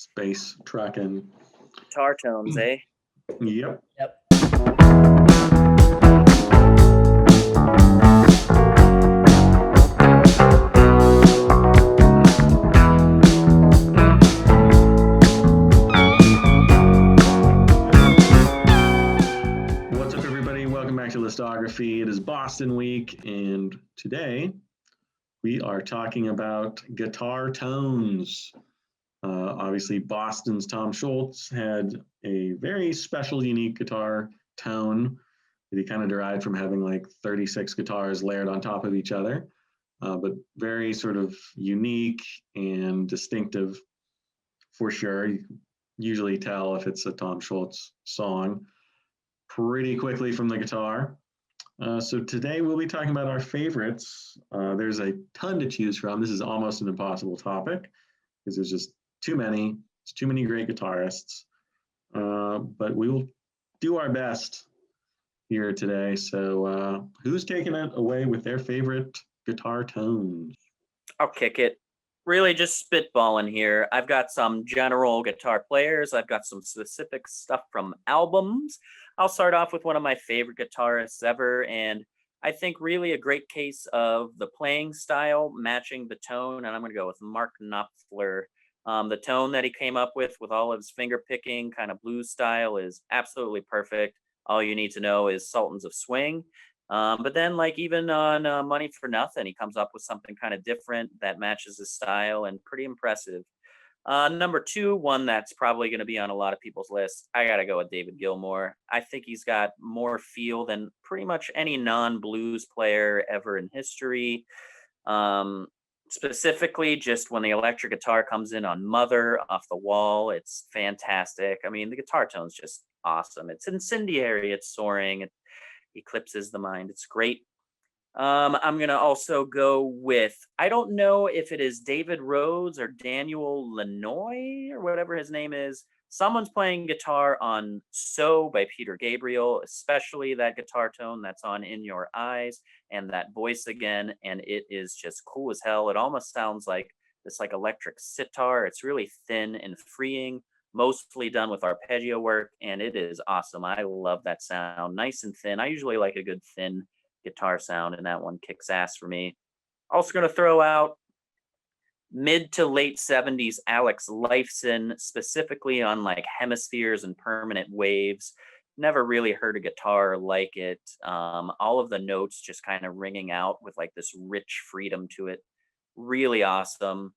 Space trucking. Guitar tones, eh? Yep. Yep. What's up, everybody? Welcome back to Listography. It is Boston week, and today we are talking about guitar tones. Obviously, Boston's Tom Scholz had a very special, unique guitar tone that he kind of derived from having like 36 guitars layered on top of each other, but very sort of unique and distinctive for sure. You can usually tell if it's a Tom Scholz song pretty quickly from the guitar. So today we'll be talking about our favorites. There's a ton to choose from. This is almost an impossible topic because there's just too many. There's too many great guitarists. But we will do our best here today. So who's taking it away with their favorite guitar tones? I'll kick it. Really just spitballing here. I've got some general guitar players. I've got some specific stuff from albums. I'll start off with one of my favorite guitarists ever, and I think really a great case of the playing style matching the tone, and I'm going to go with Mark Knopfler. The tone that he came up with all of his finger picking kind of blues style is absolutely perfect. All you need to know is Sultans of Swing. But then, like, even on Money for Nothing, he comes up with something kind of different that matches his style and pretty impressive. Number two, one that's probably going to be on a lot of people's lists, I got to go with David Gilmour. I think he's got more feel than pretty much any non-blues player ever in history. Specifically, just when the electric guitar comes in on Mother off the wall, it's fantastic. I mean, the guitar tone's just awesome. It's incendiary, it's soaring, it eclipses the mind. It's great. I'm going to also go with, I don't know if it is David Rhodes or Daniel Lanois or whatever his name is. Someone's playing guitar on So by Peter Gabriel, especially that guitar tone that's on In Your Eyes and that voice again. And it is just cool as hell. It almost sounds like this like electric sitar. It's really thin and freeing, mostly done with arpeggio work, and it is awesome. I love that sound. Nice and thin. I usually like a good thin guitar sound, and that one kicks ass for me. Also going to throw out mid to late 70s Alex Lifeson, specifically on like hemispheres and permanent waves. Never really heard a guitar like it. All of the notes just kind of ringing out with like this rich freedom to it. Really awesome.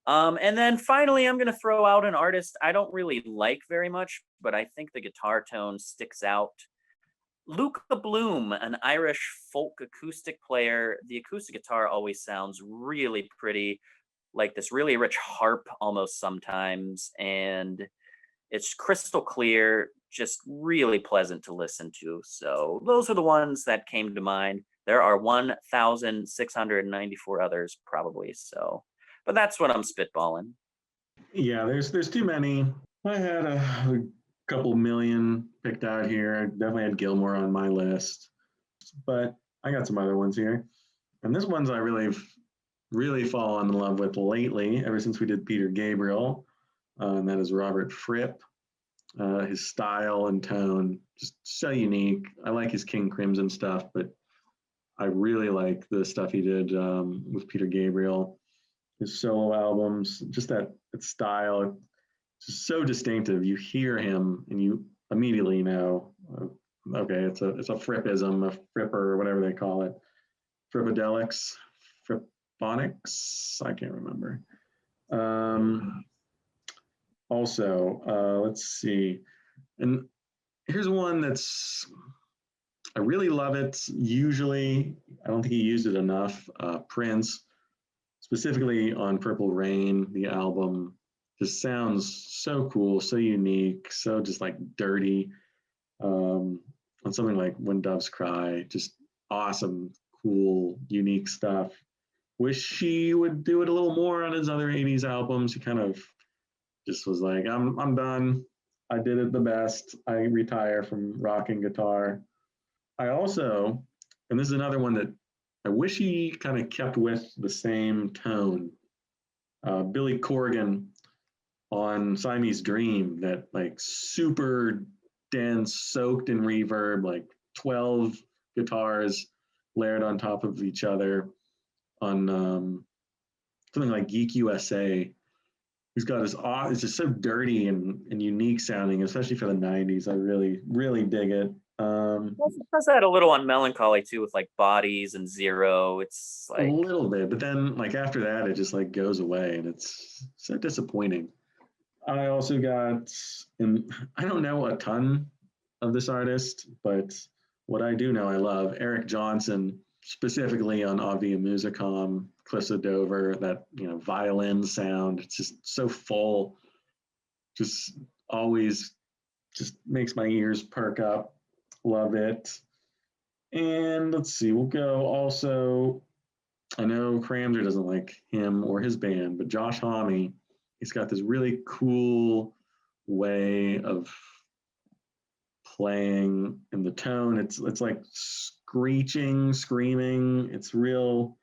And then finally, I'm going to throw out an artist I don't really like very much, but I think the guitar tone sticks out. Luca Bloom, an Irish folk acoustic player. The acoustic guitar always sounds really pretty, like this really rich harp almost sometimes, and it's crystal clear, just really pleasant to listen to. So those are the ones that came to mind. There are 1,694 others probably, so, but that's what I'm spitballing. Yeah, there's too many. I had a couple million picked out here. I definitely had Gilmour on my list, but I got some other ones here. And this one's I really fallen in love with lately, ever since we did Peter Gabriel, and that is Robert Fripp. His style and tone, just so unique. I like his King Crimson stuff, but I really like the stuff he did with Peter Gabriel. His solo albums, just that style, just so distinctive. You hear him and you immediately know, okay, it's a Frippism, a Fripper, or whatever they call it, Frippadelics, Fripponics. I can't remember. Also, let's see, and here's one that's I really love it. Usually, I don't think he used it enough. Prince, specifically on Purple Rain, the album, just sounds so cool, so unique, so just like dirty. On something like When Doves Cry, just awesome, cool, unique stuff. Wish he would do it a little more on his other 80s albums. He kind of just was like, I'm done. I did it the best. I retire from rocking guitar. I also, and this is another one that I wish he kind of kept with the same tone. Billy Corgan on Siamese Dream, that like super dense, soaked in reverb, like 12 guitars layered on top of each other on something like Geek USA. He's got his, it's just so dirty and unique sounding, especially for the 90s. I really, really dig it. It does that a little on Melancholy too, with like Bodies and Zero. It's A like, little bit, but then like after that, it just like goes away and it's so disappointing. I also got, and I don't know a ton of this artist, but what I do know I love, Eric Johnson, specifically on Avia Musicom, Cliffs of Dover, that, violin sound. It's just so full, just always just makes my ears perk up. Love it. And let's see, we'll go also, I know Cramser doesn't like him or his band, but Josh Homme, he's got this really cool way of playing in the tone. It's like screeching, screaming. It's real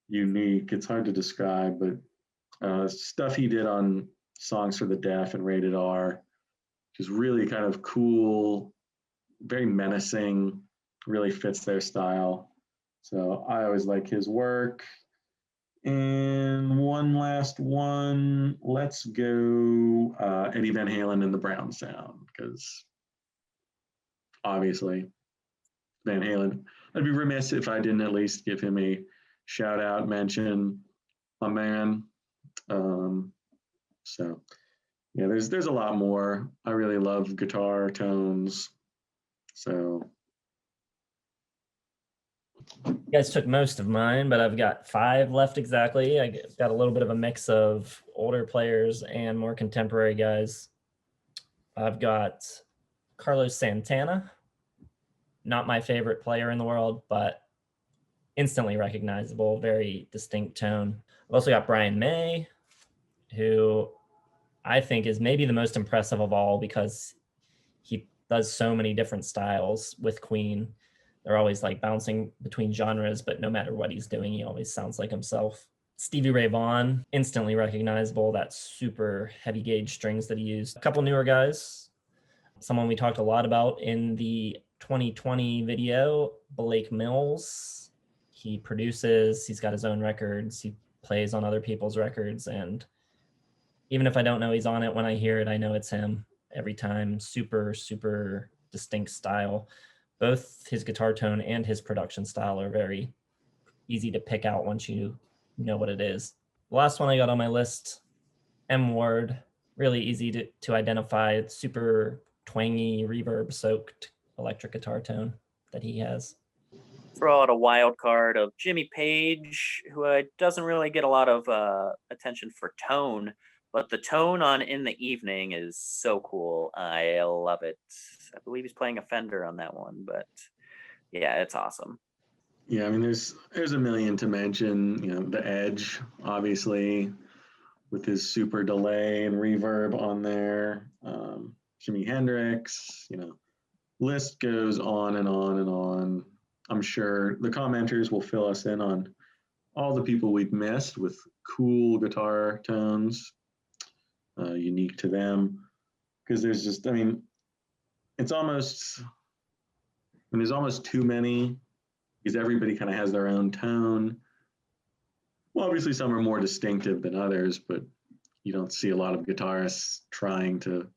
unique. It's hard to describe, but stuff he did on Songs for the Deaf and Rated R, which is really kind of cool, very menacing, really fits their style. So I always like his work. And one last one, let's go Eddie Van Halen and the Brown Sound, because obviously Van Halen. I'd be remiss if I didn't at least give him a shout out, mention, a man. Um, so yeah, there's a lot more. I really love guitar tones. So You guys took most of mine, but I've got 5 left exactly. I got a little bit of a mix of older players and more contemporary guys. I've got Carlos Santana, not my favorite player in the world, but instantly recognizable, very distinct tone. I've also got Brian May, who I think is maybe the most impressive of all because he does so many different styles with Queen. They're always like bouncing between genres, but no matter what he's doing, he always sounds like himself. Stevie Ray Vaughan, instantly recognizable, that super heavy gauge strings that he used. A couple newer guys, someone we talked a lot about in the 2020 video, Blake Mills. He produces, he's got his own records, he plays on other people's records, and even if I don't know he's on it, when I hear it, I know it's him every time. Super, super distinct style. Both his guitar tone and his production style are very easy to pick out once you know what it is. The last one I got on my list, M Ward, really easy to identify. Super twangy, reverb-soaked electric guitar tone that he has. throw out a wild card of Jimmy Page, who doesn't really get a lot of attention for tone, but the tone on In the Evening is so cool. I love it. I believe he's playing a Fender on that one, but yeah, it's awesome. yeah, I mean, there's a million to mention. The Edge, obviously, with his super delay and reverb on there. Jimi Hendrix. List goes on and on and on. I'm sure the commenters will fill us in on all the people we've missed with cool guitar tones unique to them. Because there's just, it's almost, there's almost too many, because everybody kind of has their own tone. Well, obviously some are more distinctive than others, but you don't see a lot of guitarists trying to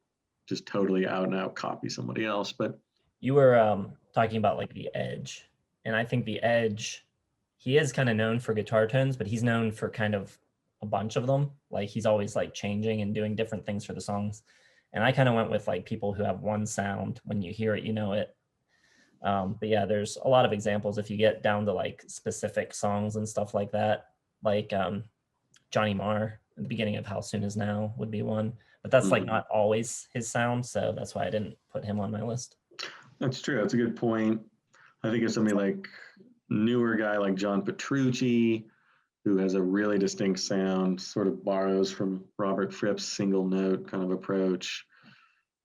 just totally out and out copy somebody else. But you were talking about like the Edge, and I think the Edge, he is kind of known for guitar tones, but he's known for kind of a bunch of them. Like he's always like changing and doing different things for the songs. And I kind of went with like people who have one sound. When you hear it, you know it. But yeah, there's a lot of examples if you get down to like specific songs and stuff like that. Like Johnny Marr at the beginning of How Soon Is Now would be one. But that's like not always his sound, so that's why I didn't put him on my list. That's true. That's a good point. I think of somebody like newer guy like John Petrucci, who has a really distinct sound, sort of borrows from Robert Fripp's single note kind of approach.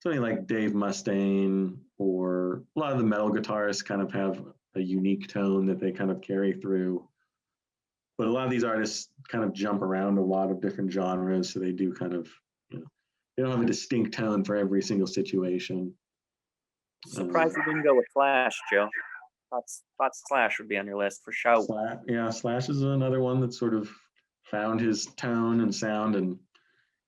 Something like Dave Mustaine, or a lot of the metal guitarists kind of have a unique tone that they kind of carry through. But a lot of these artists kind of jump around a lot of different genres, so they do kind of You don't have a distinct tone for every single situation. Surprised you didn't go with Slash, Joe. Thought Slash would be on your list for sure. Slash is another one that sort of found his tone and sound and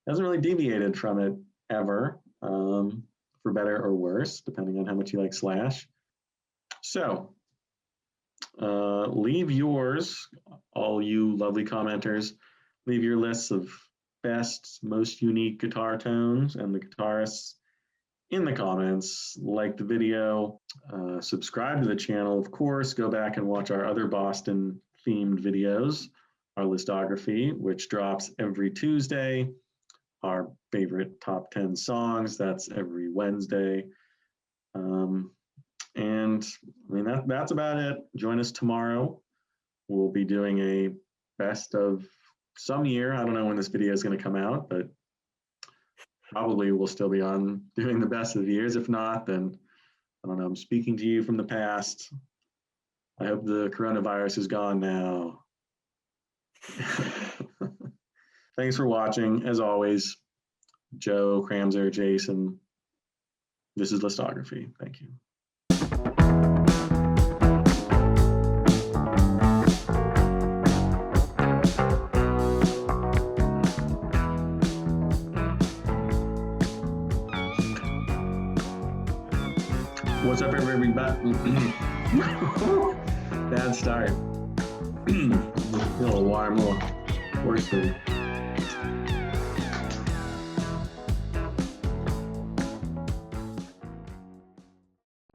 hasn't really deviated from it ever, for better or worse, depending on how much you like Slash. So leave yours, all you lovely commenters, leave your lists of best, most unique guitar tones and the guitarists in the comments. Like the video, subscribe to the channel, of course. Go back and watch our other Boston themed videos, our Listography, which drops every Tuesday. Our favorite top 10 songs, that's every Wednesday. And I mean, that's about it. Join us tomorrow. We'll be doing a best of some year. I don't know when this video is going to come out, but probably we'll still be on doing the best of the years. If not, then I don't know. I'm speaking to you from the past. I hope the coronavirus is gone now. Thanks for watching. As always, Joe, Cramser, Jason, this is Listography. Thank you. What's up, everybody? Bad start. A little warm, a little worse thing.